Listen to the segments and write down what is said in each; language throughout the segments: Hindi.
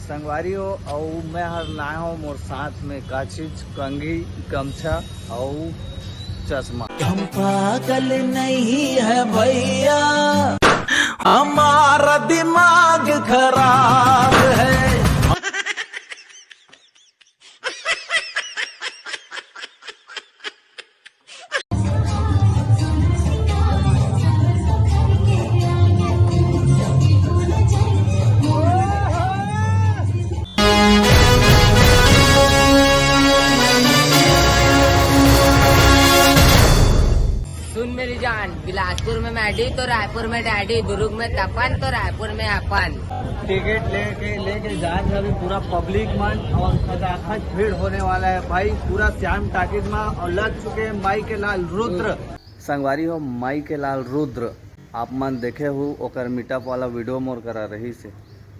संगवारी हो और मैं हर लाया हूँ मोर साथ में का चीज कंघी गमछा और चश्मा। हम पागल नहीं है भैया, हमारा दिमाग खराब है। सुन मेरी जान, बिलासपुर में मैडी तो रायपुर में डैडी, दुर्ग में तपन तो रायपुर में अपन। टिकट लेके जाएंगे अभी पूरा पब्लिक मन और खचाखच भीड़ होने वाला है भाई। पूरा श्याम टाकिज में और लग चुके हैं माई के लाल रुद्र। संगवारी हो माई के लाल रुद्र आप मन देखे हो ओकर मीटअप वाला वीडियो मोर करा रही से,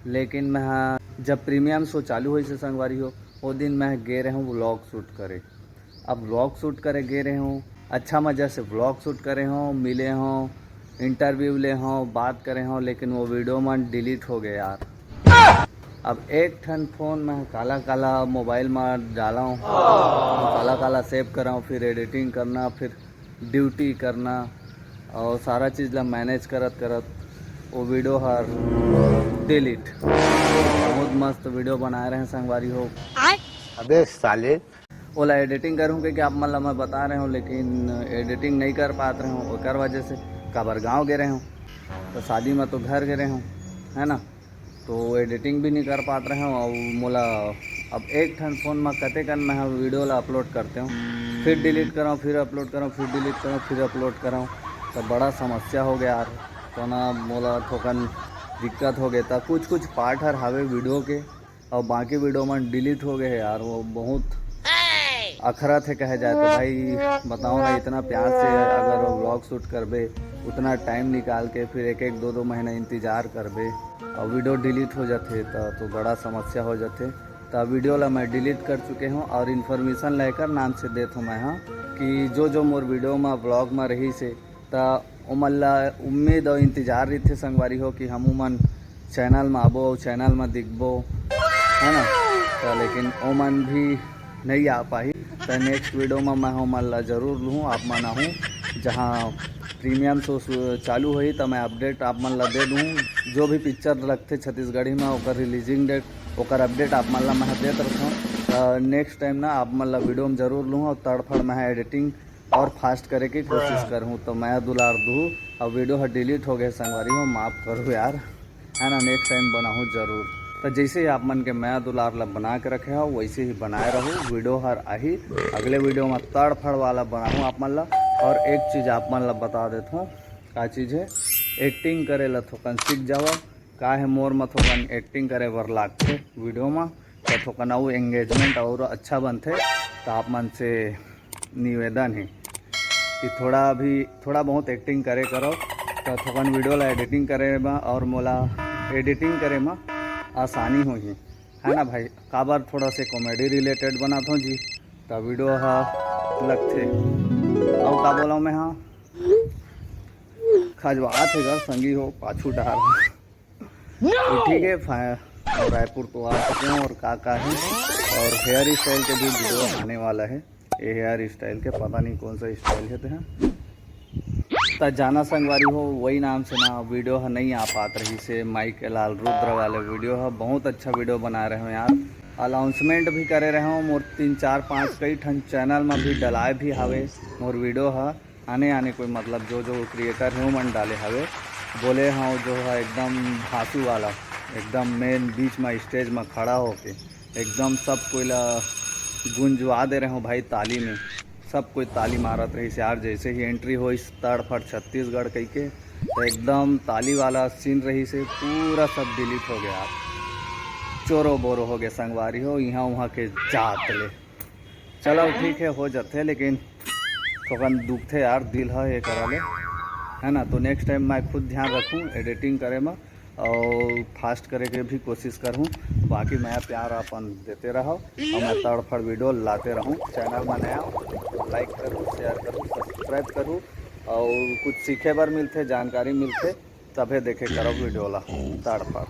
लेकिन मैं जब प्रीमियम शो चालू हुई से संगवारी हो वो दिन मैं गे रहे हूँ व्लॉग शूट करे। अब व्लॉग शूट करे गे रहे हूँ, अच्छा मज़ा से व्लॉग शूट करे हों, मिले हों, इंटरव्यू ले हों, बात करे हों, लेकिन वो वीडियो में डिलीट हो गया यार। अब एक ठन फोन में काला काला मोबाइल में डाला हूँ, काला काला सेव कर रहा हूँ, फिर एडिटिंग करना, फिर ड्यूटी करना और सारा चीज़ ला मैनेज करत करत वो वीडियो हर डिलीट। बहुत मस्त वीडियो बनाए रहे हैं संगवारी हो। अबे साले ओला एडिटिंग करूँ कि आप मतलब मैं बता रहे हूँ, लेकिन एडिटिंग नहीं कर पाते रहे हूँ ओकर वजह से। काबर गाँव गए रहे हूँ तो शादी में तो घर गए रहे हूँ है ना, तो एडिटिंग भी नहीं कर पाते रहे हूँ। और मोला अब एक ठन फोन में कते कन मैं वीडियो ला अपलोड करते हूँ, फिर डिलीट कराऊँ, फिर अपलोड कराऊँ, फिर डिलीट कराऊँ, फिर अपलोड कराऊँ, तो बड़ा समस्या हो गया यार। तो ना मोला थोकन दिक्कत हो गया था। कुछ पार्ट हर हावे वीडियो के और बाकी वीडियो में डिलीट हो गए यार। वो बहुत अखरा थे कहे जाए तो भाई बताओ ना, इतना प्यार से अगर वो व्लॉग शूट करबे, उतना टाइम निकाल के फिर एक दो महीना इंतज़ार करबे और वीडियो डिलीट हो जाते तो बड़ा समस्या हो जाते। तो वीडियो ला मैं डिलीट कर चुके हूँ और इन्फॉर्मेशन लेकर नाम से देता हूँ मैं हाँ कि जो मोर वीडियो में ब्लॉग में रही से तो उमन ला उम्मीद और इंतज़ार रही थे संगवारी हो कि हम उमन चैनल में आबो, चैनल में दिखबो है ना। तो लेकिन ओमन भी नहीं आ पाई। तो नेक्स्ट वीडियो में मैं उमन ला जरूर लूँ आप मना हूँ, जहाँ प्रीमियम शो चालू हुई तो मैं अपडेट आप मन ला दे दूँ। जो भी पिक्चर रखते छत्तीसगढ़ी में ओकर रिलीजिंग डेट ओकर अपडेट आप मन ला मैं देत रहूँ। नेक्स्ट टाइम ना आप मन ला वीडियो में जरूर लूँ और तड़फड़ मैं एडिटिंग और फास्ट करे की कोशिश करूँ। तो मैं दुलार दूँ और वीडियो हर डिलीट हो गए संगवारी हो, माफ़ करो यार है ना। नेक्स्ट टाइम बनाऊँ जरूर। तो जैसे ही आप मन के मैं दुलार ला बना के रखे हो वैसे ही बनाए रहूँ। वीडियो हर आही अगले वीडियो में तड़फड़ वाला बनाऊँ आप मन ला। और एक चीज़ आप मन ला बता देता हूँ, क्या चीज़ है, एक्टिंग करे ला थोकन सीख जाओ। का है मोर में थोकन एक्टिंग करे बर लागते वीडियो में, तो थोकन और एंगेजमेंट और अच्छा बनते। तो आप मन से निवेदन है कि थोड़ा बहुत एक्टिंग करे करो, तो थोकन वीडियो ला एडिटिंग करे में और मोला एडिटिंग करे में आसानी होगी है ना भाई। काबर थोड़ा से कॉमेडी रिलेटेड बनाता हूँ जी, तो वीडियो हाँ लगते और का बोला मैं हाँ खजवा थे घर संगी हो पाछू डाल तो ठीक है। और रायपुर तो आ चुके हैं और का है और हेयर स्टाइल के भी वीडियो आने वाला है। ये हेयर स्टाइल के पता नहीं कौन सा स्टाइल है तो जाना संगवारी हो वही नाम से ना वीडियो है नहीं आ पात रही से। माई के लाल रुद्र वाले वीडियो है, बहुत अच्छा वीडियो बना रहे हो यार। अनाउंसमेंट भी करे रहे हो मोर 3 4 5 कई ठन चैनल में भी डलाए भी हवे मोर वीडियो है। आने कोई मतलब जो क्रिएटर है मन डाले हवे बोले हाँ जो है एकदम भांसू वाला, एकदम मेन बीच में स्टेज में खड़ा होके एकदम सब कोई ला गुंजवा दे रहे हो भाई ताली में। सब कोई ताली मारत रही यार। जैसे ही एंट्री हो इस तड़फड़ छत्तीसगढ़ कह के तो एकदम ताली वाला सीन रही से पूरा सब डिलीट हो गया। चोरो बोरो हो गए संगवारी हो यहाँ वहाँ के जात ले। चलो ठीक है हो जाते, लेकिन थोकन दुख थे यार, दिल है ये करा ले है ना। तो नेक्स्ट टाइम मैं खुद ध्यान रखूँ एडिटिंग करे में और फास्ट करे के भी कोशिश करूँ। बाकी मैं प्यार अपन देते रहो और मैं तड़फड़ वीडियो लाते रहूँ। चैनल में नया लाइक करूँ, शेयर करूँ, सब्सक्राइब करूँ और कुछ सीखे बर मिलते, जानकारी मिलते तभे देखे करो वीडियो ला तड़फड़।